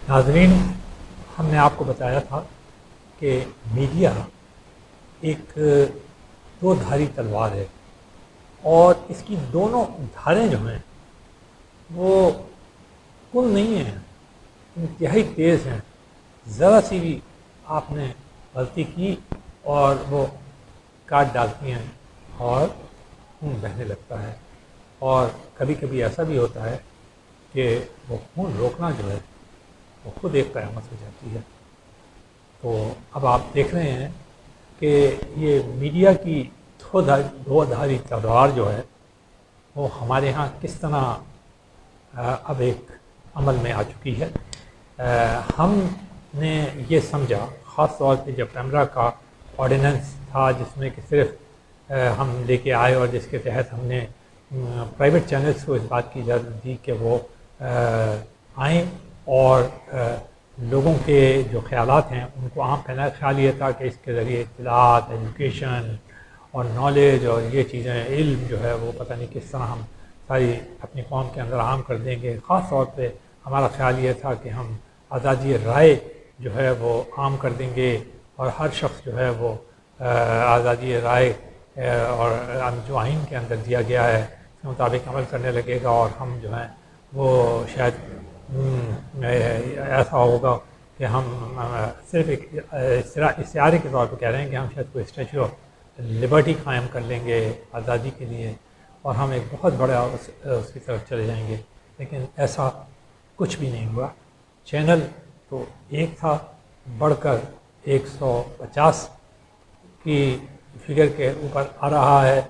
ناظرین، ہم نے آپ کو بتایا تھا کہ میڈیا ایک دو دھاری تلوار ہے اور اس کی دونوں دھاریں جو ہیں وہ کل نہیں ہیں، انتہائی تیز ہیں۔ ذرا سی بھی آپ نے غلطی کی اور وہ کاٹ ڈالتی ہیں اور خون بہنے لگتا ہے، اور کبھی کبھی ایسا بھی ہوتا ہے کہ وہ خون روکنا جو ہے وہ خود ایک قیامت ہو جاتی ہے۔ تو اب آپ دیکھ رہے ہیں کہ یہ میڈیا کی دو دھاری تلوار جو ہے وہ ہمارے ہاں کس طرح اب ایک عمل میں آ چکی ہے۔ ہم نے یہ سمجھا، خاص طور پہ جب پیمرا کا آرڈیننس تھا جس میں کہ صرف ہم لے کے آئے اور جس کے تحت ہم نے پرائیویٹ چینلز کو اس بات کی اجازت دی کہ وہ آئیں اور لوگوں کے جو خیالات ہیں ان کو عام کرنا۔ خیال یہ تھا کہ اس کے ذریعے اطلاعات، ایجوکیشن اور نالج اور یہ چیزیں، علم جو ہے وہ پتہ نہیں کس طرح ہم ساری اپنی قوم کے اندر عام کر دیں گے۔ خاص طور پہ ہمارا خیال یہ تھا کہ ہم آزادی رائے جو ہے وہ عام کر دیں گے اور ہر شخص جو ہے وہ آزادی رائے اور جو آئین کے اندر دیا گیا ہے اس کے مطابق عمل کرنے لگے گا، اور ہم جو ہیں وہ شاید ایسا ہوگا کہ ہم صرف ایک استعارے کے طور پہ کہہ رہے ہیں کہ ہم شاید کوئی اسٹیچو آف لبرٹی قائم کر لیں گے آزادی کے لیے اور ہم ایک بہت بڑا اس کی طرف چلے جائیں گے، لیکن ایسا کچھ بھی نہیں ہوا۔ چینل تو ایک تھا، بڑھ کر 150 کی فگر کے اوپر آ رہا ہے۔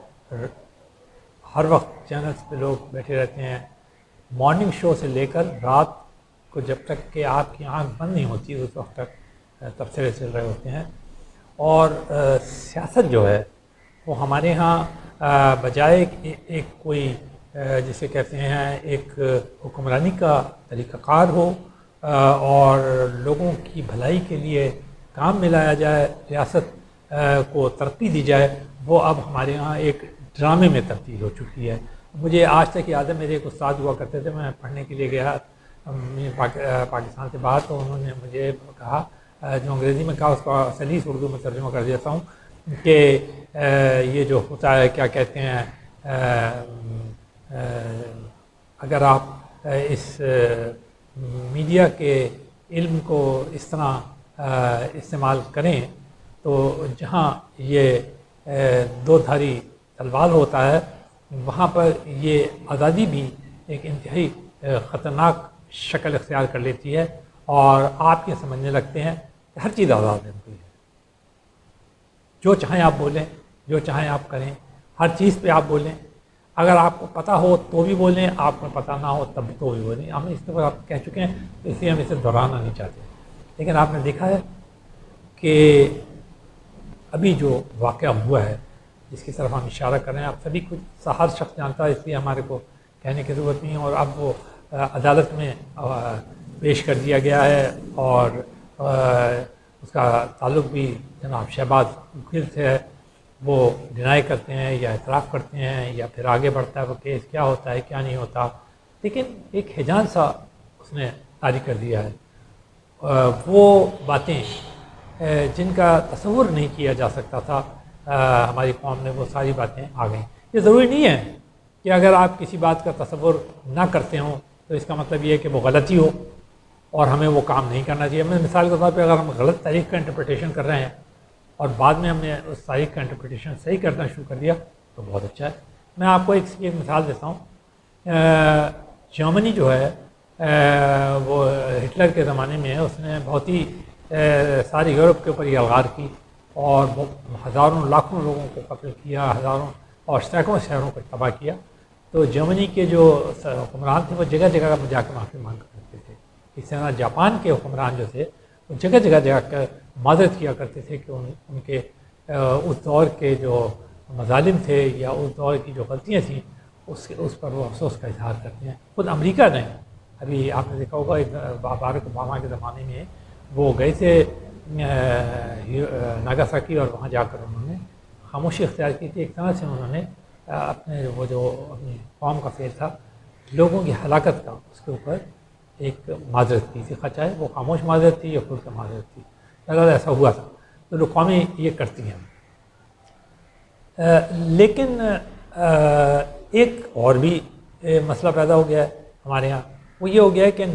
ہر وقت چینلز پہ لوگ بیٹھے رہتے ہیں، مارننگ شو سے لے کر رات کو جب تک کہ آپ کی آنکھ بند نہیں ہوتی اس وقت تک تبصرے چل رہے ہوتے ہیں۔ اور سیاست جو ہے وہ ہمارے ہاں بجائے ایک کوئی جسے کہتے ہیں ایک حکمرانی کا طریقہ کار ہو اور لوگوں کی بھلائی کے لیے کام میں لایا جائے، ریاست کو ترقی دی جائے، وہ اب ہمارے ہاں ایک ڈرامے میں تبدیل ہو چکی ہے۔ مجھے آج تک یاد ہے، میرے ایک استاد ہوا کرتے تھے، میں پڑھنے کے لیے گیا پاکستان سے باہر، تو انہوں نے مجھے کہا، جو انگریزی میں کہا اس کا سلیس اردو میں ترجمہ کر دیتا ہوں، کہ یہ جو ہوتا ہے کیا کہتے ہیں، اگر آپ اس میڈیا کے علم کو اس طرح استعمال کریں تو جہاں یہ دو دھاری تلوار ہوتا ہے وہاں پر یہ آزادی بھی ایک انتہائی خطرناک شکل اختیار کر لیتی ہے، اور آپ یہ سمجھنے لگتے ہیں کہ ہر چیز آزاد ہے، جو چاہیں آپ بولیں، جو چاہیں آپ کریں، ہر چیز پہ آپ بولیں، اگر آپ کو پتہ ہو تو بھی بولیں، آپ کو پتہ نہ ہو تب تو بھی بولیں۔ ہم اس طرح آپ کہہ چکے ہیں، اس لیے ہم اسے دہرانا نہیں چاہتے، لیکن آپ نے دیکھا ہے کہ ابھی جو واقعہ ہوا ہے جس کی طرف ہم اشارہ کر رہے ہیں، آپ سبھی کچھ ہر شخص جانتا ہے، اس لیے ہمارے کو کہنے کی ضرورت نہیں ہے، اور اب وہ عدالت میں پیش کر دیا گیا ہے، اور اس کا تعلق بھی جناب شہباز گل سے ہے۔ وہ ڈینائی کرتے ہیں یا اعتراف کرتے ہیں یا پھر آگے بڑھتا ہے وہ کیس، کیا ہوتا ہے کیا نہیں ہوتا، لیکن ایک ہیجان سا اس نے طاری کر دیا ہے۔ وہ باتیں جن کا تصور نہیں کیا جا سکتا تھا ہماری قوم میں، وہ ساری باتیں آ گئیں۔ یہ ضروری نہیں ہے کہ اگر آپ کسی بات کا تصور نہ کرتے ہوں تو اس کا مطلب یہ ہے کہ وہ غلطی ہو اور ہمیں وہ کام نہیں کرنا چاہیے۔ میں مثال کے طور پہ اگر ہم غلط تاریخ کا انٹرپریٹیشن کر رہے ہیں اور بعد میں ہم نے اس تاریخ کا انٹرپریٹیشن صحیح کرنا شروع کر دیا تو بہت اچھا ہے۔ میں آپ کو ایک مثال دیتا ہوں۔ جرمنی جو ہے وہ ہٹلر کے زمانے میں اس نے بہت ہی ساری یورپ کے اوپر یہ الغار کی اور ہزاروں لاکھوں لوگوں کو قتل کیا، ہزاروں اور سینکڑوں شہروں کو تباہ کیا۔ تو جرمنی کے جو حکمران تھے وہ جگہ جگہ جا کے معافی مانگ کرتے تھے۔ اس طرح جاپان کے حکمران جو تھے وہ جگہ جگہ جا کر معذرت کیا کرتے تھے کہ ان کے اس دور کے جو مظالم تھے یا اس دور کی جو غلطیاں تھیں اس پر وہ افسوس کا اظہار کرتے ہیں۔ خود امریکہ نے، ابھی آپ نے دیکھا ہوگا بارک اوباما کے زمانے میں وہ گئے تھے ناگاساکی، اور وہاں جا کر انہوں نے خاموشی اختیار کی تھی۔ ایک طرح سے انہوں نے اپنے وہ جو اپنی قوم کا فعل تھا، لوگوں کی ہلاکت کا، اس کے اوپر ایک معذرت کی تھی، چاہے وہ خاموش معذرت تھی یا کھل کے معذرت تھی، اگر ایسا ہوا تھا تو لوگ قومیں یہ کرتی ہیں۔ لیکن ایک اور بھی مسئلہ پیدا ہو گیا ہے ہمارے یہاں، وہ یہ ہو گیا ہے کہ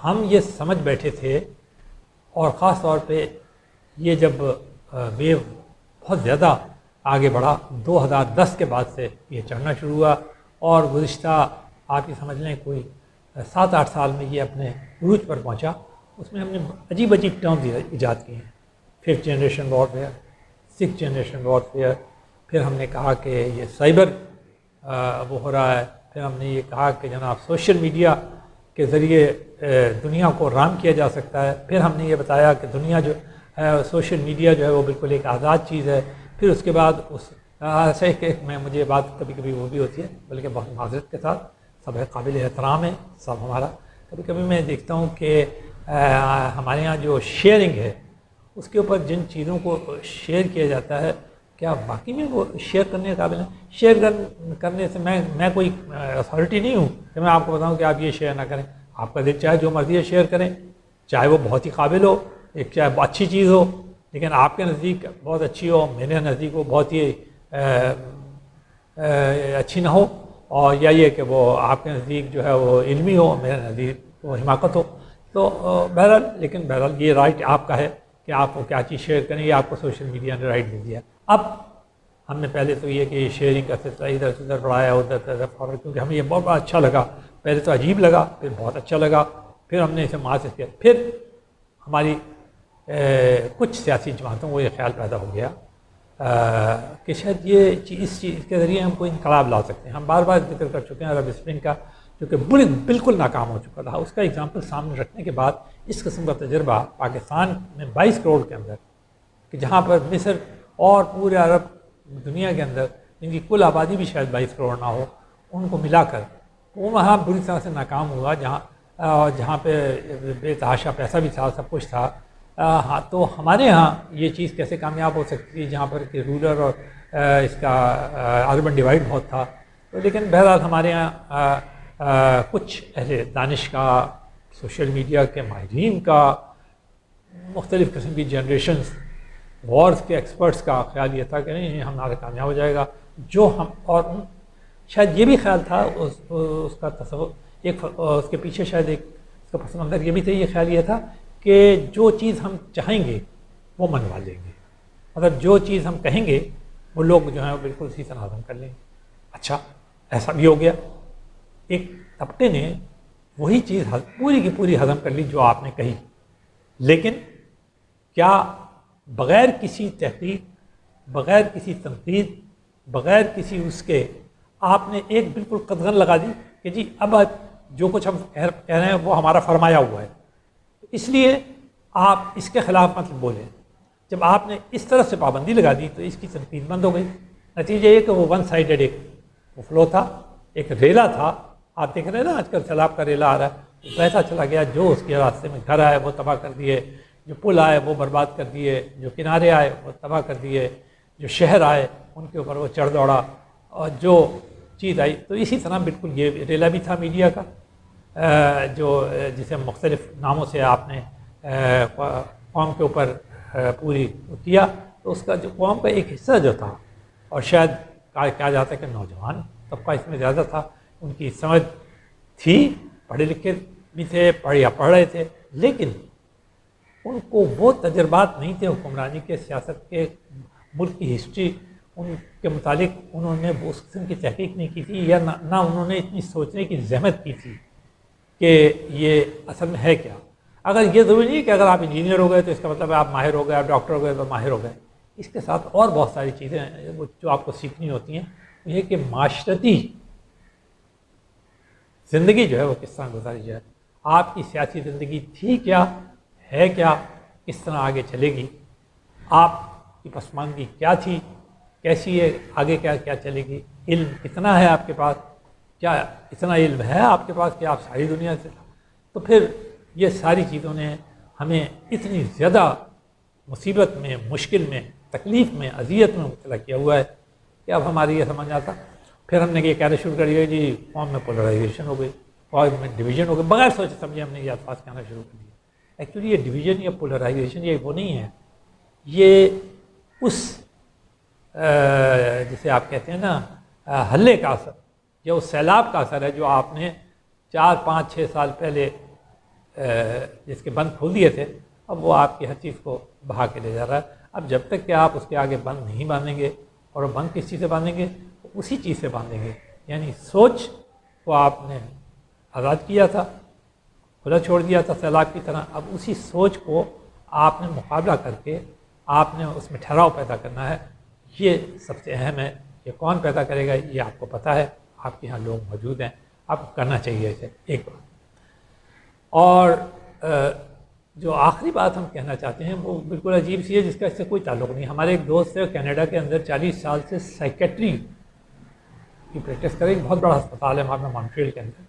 ہم یہ سمجھ بیٹھے تھے، اور خاص طور پہ یہ جب ویو بہت زیادہ آگے بڑھا 2010 کے بعد سے یہ چڑھنا شروع ہوا، اور گزشتہ آپ یہ سمجھ لیں کوئی 7-8 سال میں یہ اپنے عروج پر پہنچا۔ اس میں ہم نے عجیب ٹرمز ایجاد کیے ہیں، 5th generation warfare, 6th generation warfare, پھر ہم نے کہا کہ یہ سائبر وہ ہو رہا ہے، پھر ہم نے یہ کہا کہ جناب سوشل میڈیا کے ذریعے دنیا کو رام کیا جا سکتا ہے، پھر ہم نے یہ بتایا کہ دنیا جو ہے سوشل میڈیا جو ہے وہ بالکل ایک آزاد چیز ہے، پھر اس کے بعد ایسے کہ میں مجھے بات کبھی کبھی وہ بھی ہوتی ہے، بلکہ بہت معذرت کے ساتھ، سب قابل احترام ہے سب ہمارا، کبھی کبھی میں دیکھتا ہوں کہ ہمارے یہاں جو شیئرنگ ہے اس کے اوپر جن چیزوں کو شیئر کیا جاتا ہے کیا واقعی میں وہ شیئر کرنے کے قابل ہیں؟ شیئر کرنے سے میں کوئی اتھارٹی نہیں ہوں کہ میں آپ کو بتاؤں کہ آپ یہ شیئر نہ کریں، آپ کا دل چاہے جو مرضی ہے شیئر کریں، چاہے وہ بہت ہی قابل ہو، ایک چاہے اچھی چیز ہو، لیکن آپ کے نزدیک بہت اچھی ہو، میرے نزدیک وہ بہت ہی اچھی نہ ہو، اور یا یہ کہ وہ آپ کے نزدیک جو ہے وہ علمی ہو، میرے نزدیک وہ حماقت ہو، تو بہرحال یہ رائٹ آپ کا ہے کہ آپ کو کیا چیز شیئر کریں، یہ آپ کو سوشل میڈیا نے رائٹ دے دیا۔ اب ہم نے پہلے تو یہ کہ شیئرنگ کا سلسلہ ادھر سے ادھر بڑھایا، ادھر سے ادھر فارورڈ، کیونکہ ہمیں یہ بہت اچھا لگا، پہلے تو عجیب لگا، پھر بہت اچھا لگا، پھر ہم نے اسے معاذ کیا، پھر ہماری کچھ سیاسی جماعتوں کو یہ خیال پیدا ہو گیا کہ شاید اس چیز کے ذریعے ہم کوئی انقلاب لا سکتے ہیں۔ ہم بار بار ذکر کر چکے ہیں عرب اسپرنگ کا، جو کہ بالکل ناکام ہو چکا تھا، اس کا ایگزامپل سامنے رکھنے کے بعد اس قسم کا تجربہ پاکستان میں 22 کروڑ کے اندر، کہ جہاں پر مصر اور پورے عرب دنیا کے اندر جن کی کل آبادی بھی شاید 22 کروڑ نہ ہو، ان کو ملا کر وہ وہاں بری طرح سے ناکام ہوا، جہاں پہ بے تحاشا پیسہ بھی تھا، سب کچھ تھا۔ ہاں، تو ہمارے ہاں یہ چیز کیسے کامیاب ہو سکتی تھی جہاں پر کہ رولر اور اس کا اربن ڈیوائڈ بہت تھا؟ تو لیکن بہرحال ہمارے یہاں کچھ اہل دانش کا، سوشل میڈیا کے ماہرین کا، مختلف قسم کی جنریشنز، وارز کے ایکسپرٹس کا خیال یہ تھا کہ نہیں ہمارا کامیاب ہو جائے گا، جو ہم اور شاید یہ بھی خیال تھا اس کا تصور، اس کے پیچھے شاید ایک اس کا پس منظر یہ بھی تھا، یہ خیال یہ تھا کہ جو چیز ہم چاہیں گے وہ منوا لیں گے، مطلب جو چیز ہم کہیں گے وہ لوگ جو ہیں وہ بالکل اسی طرح ہضم کر لیں گے۔ اچھا، ایسا بھی ہو گیا، ایک طبقے نے وہی چیز پوری کی پوری ہضم کر لی جو آپ نے کہی، لیکن کیا بغیر کسی تحقیق، بغیر کسی تنقید، بغیر کسی اس کے آپ نے ایک بالکل قدغن لگا دی کہ جی اب جو کچھ ہم کہہ رہے ہیں وہ ہمارا فرمایا ہوا ہے، اس لیے آپ اس کے خلاف مت بولیں؟ جب آپ نے اس طرح سے پابندی لگا دی تو اس کی تنقید بند ہو گئی۔ نتیجہ یہ کہ وہ ون سائیڈڈ ایک وہ فلو تھا، ایک ریلا تھا، آپ دیکھ رہے ہیں نا آج کل سیلاب کا ریلا آ رہا ہے، پیسہ چلا گیا، جو اس کے راستے میں گھر آئے وہ تباہ کر دیے، جو پل آئے وہ برباد کر دیے، جو کنارے آئے وہ تباہ کر دیے، جو شہر آئے ان کے اوپر وہ چڑھ دوڑا، اور جو چیز آئی تو اسی طرح بالکل یہ ریلا بھی تھا میڈیا کا، جو جسے مختلف ناموں سے آپ نے قوم کے اوپر پوری کیا، تو اس کا جو قوم کا ایک حصہ جو تھا، اور شاید کہا جاتا ہے کہ نوجوان طبقہ اس میں زیادہ تھا، ان کی سمجھ تھی، پڑھے لکھے بھی تھے، پڑھ رہے تھے، لیکن ان کو وہ تجربات نہیں تھے حکمرانی کے، سیاست کے، ملک کی ہسٹری ان کے متعلق انہوں نے اس قسم کی تحقیق نہیں کی تھی، یا نہ انہوں نے اتنی سوچنے کی زحمت کی تھی کہ یہ اصل میں ہے کیا۔ اگر یہ ضروری نہیں ہے کہ اگر آپ انجینئر ہو گئے تو اس کا مطلب ہے آپ ماہر ہو گئے، آپ ڈاکٹر ہو گئے تو ماہر ہو گئے، اس کے ساتھ اور بہت ساری چیزیں ہیں جو آپ کو سیکھنی ہوتی ہیں، یہ کہ معاشرتی زندگی جو ہے وہ کس طرح گزاری جائے، آپ کی سیاسی زندگی تھی کیا، ہے کیا، کس طرح آگے چلے گی، آپ کی پسماندگی کیا تھی، کیسی ہے، آگے کیا چلے گی، علم کتنا ہے آپ کے پاس، کیا اتنا علم ہے آپ کے پاس کہ آپ ساری دنیا سے، تو پھر یہ ساری چیزوں نے ہمیں اتنی زیادہ مصیبت میں، مشکل میں، تکلیف میں، اذیت میں مبتلا کیا ہوا ہے کہ اب ہماری یہ سمجھ آتا۔ پھر ہم نے یہ کہنا شروع کر دیا جی قوم میں پولرائزیشن ہو گئی، فوج میں ڈویژن ہو گئے، بغیر سوچے سمجھے ہم نے یہ الفاظ کہنا شروع کر دیا۔ ایکچولی یہ ڈویژن یا پولرائزیشن یہ وہ نہیں ہے، یہ اس جسے آپ کہتے ہیں نا حلے کا اثر یا اس سیلاب کا اثر ہے جو آپ نے 4 5 6 سال پہلے جس کے بند کھول دیے تھے، اب وہ آپ کی ہر چیز کو بہا کے لے جا رہا ہے۔ اب جب تک کہ آپ اس کے آگے بند نہیں باندھیں گے، اور وہ بند کس چیز سے باندھیں گے؟ اسی چیز سے باندھیں گے، یعنی سوچ کو آپ نے آزاد کیا تھا، کھلا چھوڑ دیا تھا سیلاب کی طرح، اب اسی سوچ کو آپ نے مقابلہ کر کے آپ نے اس میں ٹھہراؤ پیدا کرنا ہے۔ یہ سب سے اہم ہے۔ یہ کون پیدا کرے گا یہ آپ کو پتہ ہے، آپ کے یہاں لوگ موجود ہیں، آپ کو کرنا چاہیے اسے ایک بار۔ اور جو آخری بات ہم کہنا چاہتے ہیں وہ بالکل عجیب سی ہے، جس کا اس سے کوئی تعلق نہیں۔ ہمارے ایک دوست ہے کینیڈا کے اندر 40 سال سے سائیکیٹری کی پریکٹس کرے، ایک بہت بڑا ہسپتال ہے ہمارا مونٹریل کے اندر،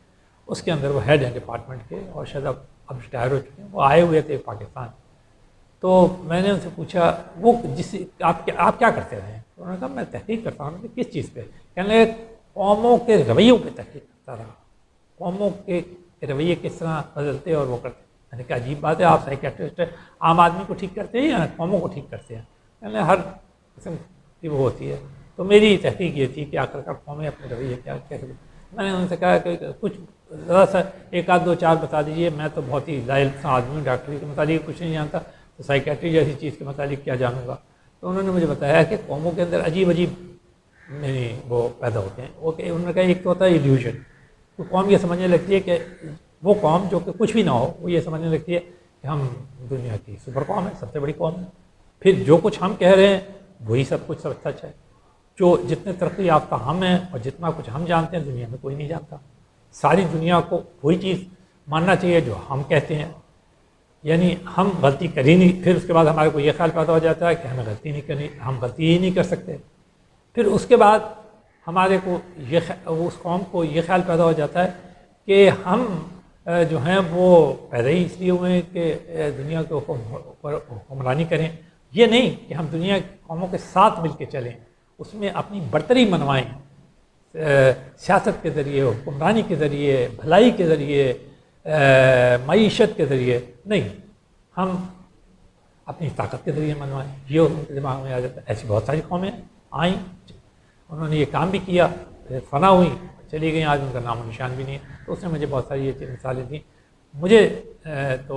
اس کے اندر وہ ہیڈ ہیں ڈپارٹمنٹ کے، اور شاید اب ریٹائر ہو چکے ہیں۔ وہ آئے ہوئے تھے پاکستان، تو میں نے ان سے پوچھا وہ آپ کیا کرتے رہے ہیں؟ انہوں نے کہا میں تحقیق کرتا ہوں۔ کس چیز پہ؟ کہنے لگے قوموں کے رویوں پہ تحقیق کرتا رہا، قوموں کے رویے کس طرح بدلتے اور وہ کرتے۔ میں نے کہا عجیب بات ہے، آپ سائیکیٹرسٹ ہیں، عام آدمی کو ٹھیک کرتے ہیں یا قوموں کو ٹھیک کرتے ہیں؟ کہنے لگے ہر قسم کی وہ ہوتی ہے۔ تو میری تحقیق یہ تھی کہ آخر قومیں اپنے رویے کیا کیسے۔ میں نے ان سے کہا کہ کچھ ذرا سا 1 آدھ 2 4 بتا دیجیے، میں تو بہت ہی لاحل آدمی ہوں، ڈاکٹری کے متعلق کچھ نہیں جانتا، تو سائیکیٹری جیسی چیز کے متعلق کیا جانوں گا؟ تو انہوں نے مجھے بتایا کہ قوموں کے اندر عجیب وہ پیدا ہوتے ہیں۔ انہوں نے کہا ایک تو ہوتا ہے ایلیوژن، تو قوم یہ سمجھنے لگتی ہے کہ وہ قوم جو کہ کچھ بھی نہ ہو، وہ یہ سمجھنے لگتی ہے کہ ہم دنیا کی سپر قوم ہے، سب سے بڑی قوم ہے، پھر جو کچھ ہم کہہ رہے ہیں وہی سب کچھ سچ ہے، جو جتنے ترقی یافتہ ہم ہیں اور جتنا کچھ ہم جانتے ہیں دنیا میں کوئی نہیں جانتا، ساری دنیا کو وہی چیز ماننا چاہیے جو ہم کہتے ہیں، یعنی ہم غلطی کر ہی نہیں۔ پھر اس کے بعد ہمارے کو یہ خیال پیدا ہو جاتا ہے کہ ہمیں غلطی نہیں کرنی، ہم غلطی ہی نہیں کر سکتے۔ پھر اس کے بعد ہمارے کو اس قوم کو یہ خیال پیدا ہو جاتا ہے کہ ہم جو ہیں وہ پیدا ہی اس لیے ہوئے ہیں کہ دنیا کے اوپر حکمرانی کریں، یہ نہیں کہ ہم دنیا کی قوموں کے ساتھ مل کے چلیں، اس میں اپنی برتری منوائیں، سیاست کے ذریعے، حکمرانی کے ذریعے، بھلائی کے ذریعے، معیشت کے ذریعے نہیں، ہم اپنی طاقت کے ذریعے منوائیں۔ یہ ان کے دماغ میں آ جاتا ہے۔ ایسی بہت ساری قومیں آئیں، انہوں نے یہ کام بھی کیا، پھر فنا ہوئی، چلی گئیں، آج ان کا نام و نشان بھی نہیں ہے۔ تو اس نے مجھے بہت ساری یہ مثالیں دیں، مجھے تو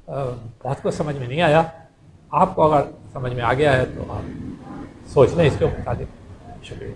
بہت کچھ سمجھ میں نہیں آیا۔ آپ کو اگر سمجھ میں آ گیا ہے تو آپ سوچ لیں اس کے مطابق۔ شکریہ۔